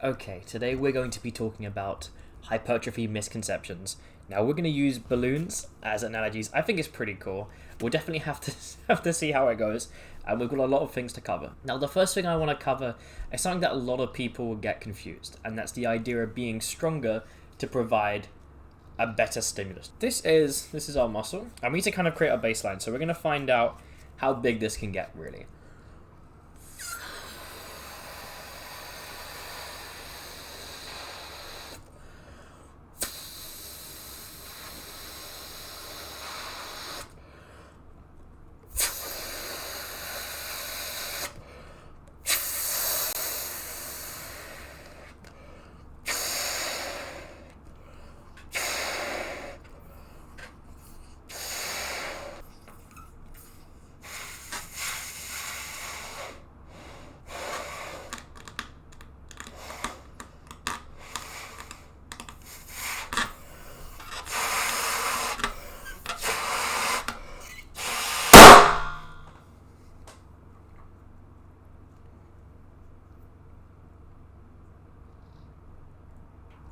Okay, today we're going to be talking about hypertrophy misconceptions. Now we're going to use balloons as analogies. I think it's pretty cool. We'll definitely have to see how it goes, and we've got a lot of things to cover. Now the first thing I want to cover is something that a lot of people get confused, and that's the idea of being stronger to provide a better stimulus. This is our muscle, and we need to kind of create a baseline. So we're going to find out how big this can get really.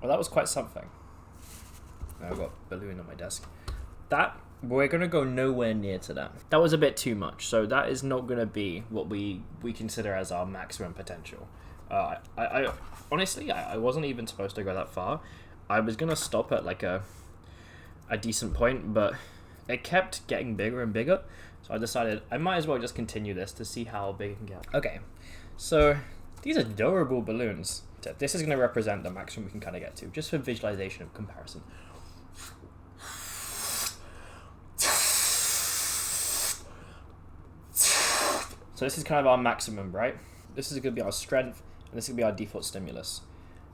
Well, that was quite something. I've got a balloon on my desk. We're going to go nowhere near to that. That was a bit too much, so that is not going to be what we consider as our maximum potential. I honestly, I wasn't even supposed to go that far. I was going to stop at like a decent point, but it kept getting bigger and bigger, so I decided I might as well just continue this to see how big it can get. Okay, so these are adorable balloons. This is going to represent the maximum we can kind of get to, just for visualization of comparison. So this is kind of our maximum, right? This is going to be our strength, and this is going to be our default stimulus.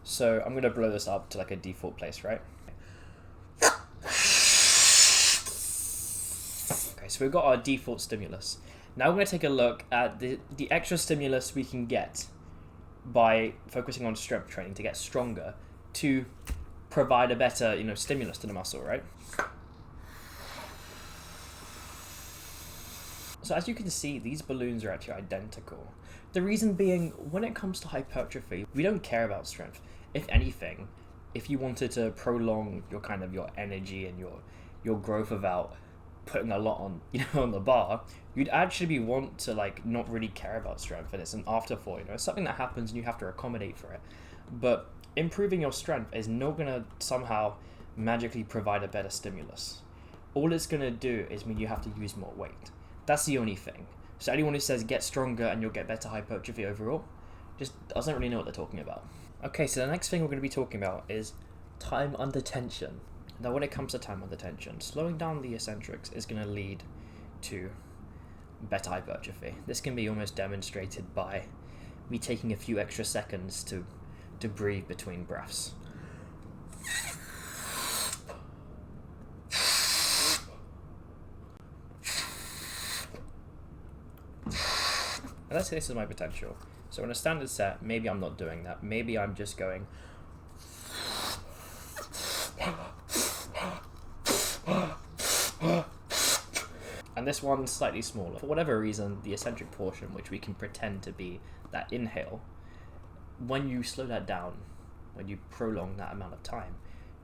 So I'm going to blow this up to like a default place, right? Okay, so we've got our default stimulus. Now we're going to take a look at the extra stimulus we can get by focusing on strength training to get stronger, to provide a better, stimulus to the muscle, right? So as you can see, these balloons are actually identical. The reason being, when it comes to hypertrophy, we don't care about strength. If anything, if you wanted to prolong your energy and your growth without putting a lot on on the bar, you'd actually want to not really care about strength, and it's an afterthought. It's something that happens and you have to accommodate for it. But improving your strength is not going to somehow magically provide a better stimulus. All it's going to do is mean you have to use more weight. That's the only thing. So anyone who says get stronger and you'll get better hypertrophy overall just doesn't really know what they're talking about. Okay, so the next thing we're going to be talking about is time under tension. Now, when it comes to time under tension, slowing down the eccentrics is going to lead to better hypertrophy. This can be almost demonstrated by me taking a few extra seconds to breathe between breaths. And let's say this is my potential. So in a standard set, maybe I'm not doing that. Maybe I'm just going... And this one's slightly smaller. For whatever reason, the eccentric portion, which we can pretend to be that inhale, when you slow that down, when you prolong that amount of time,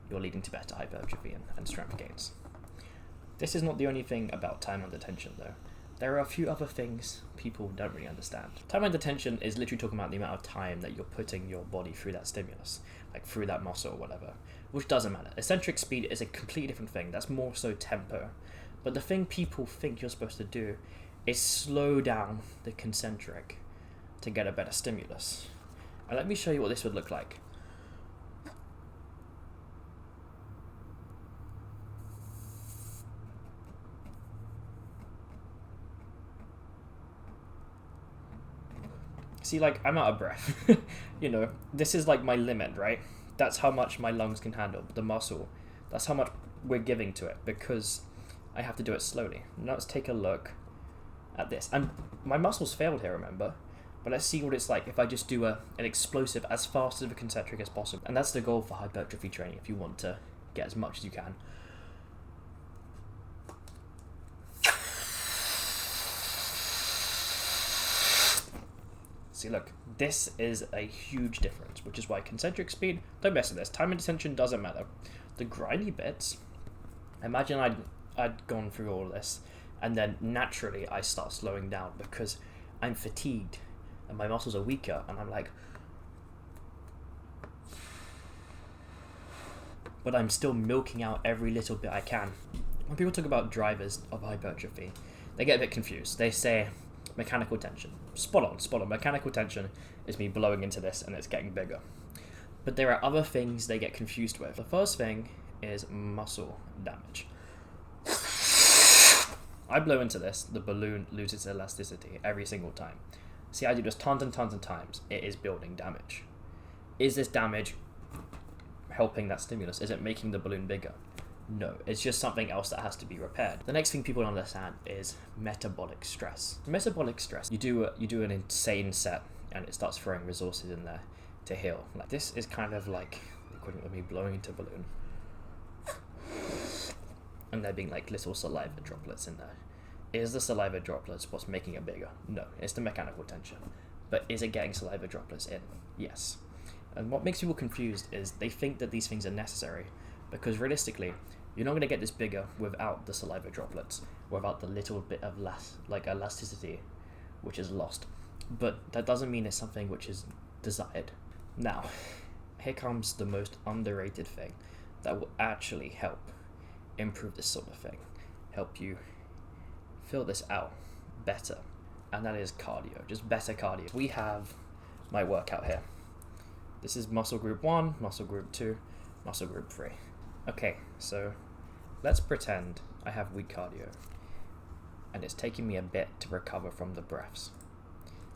you're leading to better hypertrophy and strength gains. This is not the only thing about time under tension, though. There are a few other things people don't really understand. Time under tension is literally talking about the amount of time that you're putting your body through that stimulus, like through that muscle or whatever, which doesn't matter. Eccentric speed is a completely different thing. That's more so tempo. But the thing people think you're supposed to do is slow down the concentric to get a better stimulus. And let me show you what this would look like. See, I'm out of breath. This is my limit, right? That's how much my lungs can handle, the muscle. That's how much we're giving to it, because I have to do it slowly. Now let's take a look at this. And my muscles failed here, remember? But let's see what it's like if I just do an explosive as fast as a concentric as possible. And that's the goal for hypertrophy training, if you want to get as much as you can. See, look, this is a huge difference, which is why concentric speed, don't mess with this. Time and attention doesn't matter. The grindy bits, imagine I'd gone through all of this, and then naturally I start slowing down because I'm fatigued and my muscles are weaker, and I'm like, but I'm still milking out every little bit I can. When people talk about drivers of hypertrophy, they get a bit confused. They say mechanical tension. Spot on. Mechanical tension is me blowing into this and it's getting bigger. But there are other things they get confused with. The first thing is muscle damage. I blow into this, the balloon loses elasticity every single time. See, I do this tons and tons of times. It is building damage. Is this damage helping that stimulus? Is it making the balloon bigger? No, it's just something else that has to be repaired. The next thing people don't understand is metabolic stress. Metabolic stress, you do an insane set and it starts throwing resources in there to heal. Like, this is kind of like the equivalent of me blowing into a balloon and there being like little saliva droplets in there. Is the saliva droplets what's making it bigger? No, it's the mechanical tension. But is it getting saliva droplets in? Yes. And what makes people confused is they think that these things are necessary, because realistically, you're not going to get this bigger without the saliva droplets, without the little bit of elasticity which is lost. But that doesn't mean it's something which is desired. Now, here comes the most underrated thing that will actually help improve this sort of thing, help you fill this out better, and that is cardio, just better cardio. We have my workout here. This is muscle group 1, muscle group 2, muscle group 3. Okay, so let's pretend I have weak cardio and it's taking me a bit to recover from the breaths.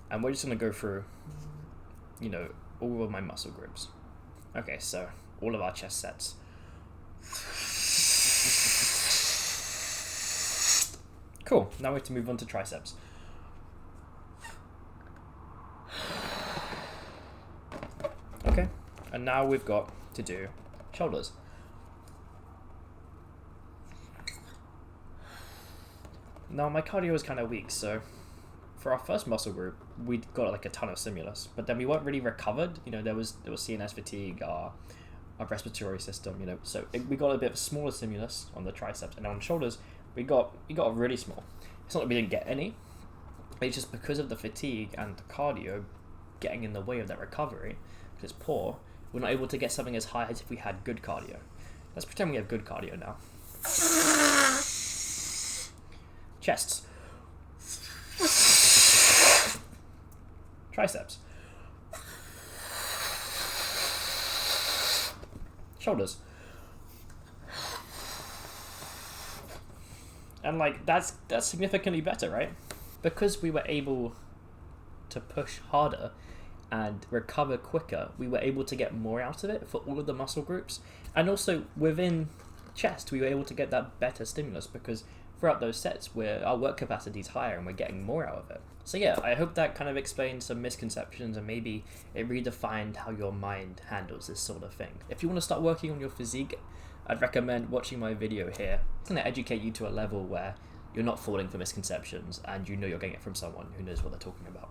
And we're just going to go through, all of my muscle groups. Okay, so all of our chest sets. Cool, now we have to move on to triceps. Okay, and now we've got to do shoulders. Now my cardio was kind of weak, so for our first muscle group, we got like a ton of stimulus, but then we weren't really recovered. There was CNS fatigue, our respiratory system. We got a bit of smaller stimulus on the triceps, and on shoulders we got really small. It's not that we didn't get any. It's just because of the fatigue and the cardio getting in the way of that recovery, because it's poor, we're not able to get something as high as if we had good cardio. Let's pretend we have good cardio now. Chests. Triceps. Shoulders. And that's significantly better, right? Because we were able to push harder and recover quicker, we were able to get more out of it for all of the muscle groups. And also within chest, we were able to get that better stimulus because throughout those sets our work capacity is higher and we're getting more out of it. So yeah, I hope that kind of explains some misconceptions and maybe it redefined how your mind handles this sort of thing. If you want to start working on your physique, I'd recommend watching my video here. It's going to educate you to a level where you're not falling for misconceptions and you're getting it from someone who knows what they're talking about.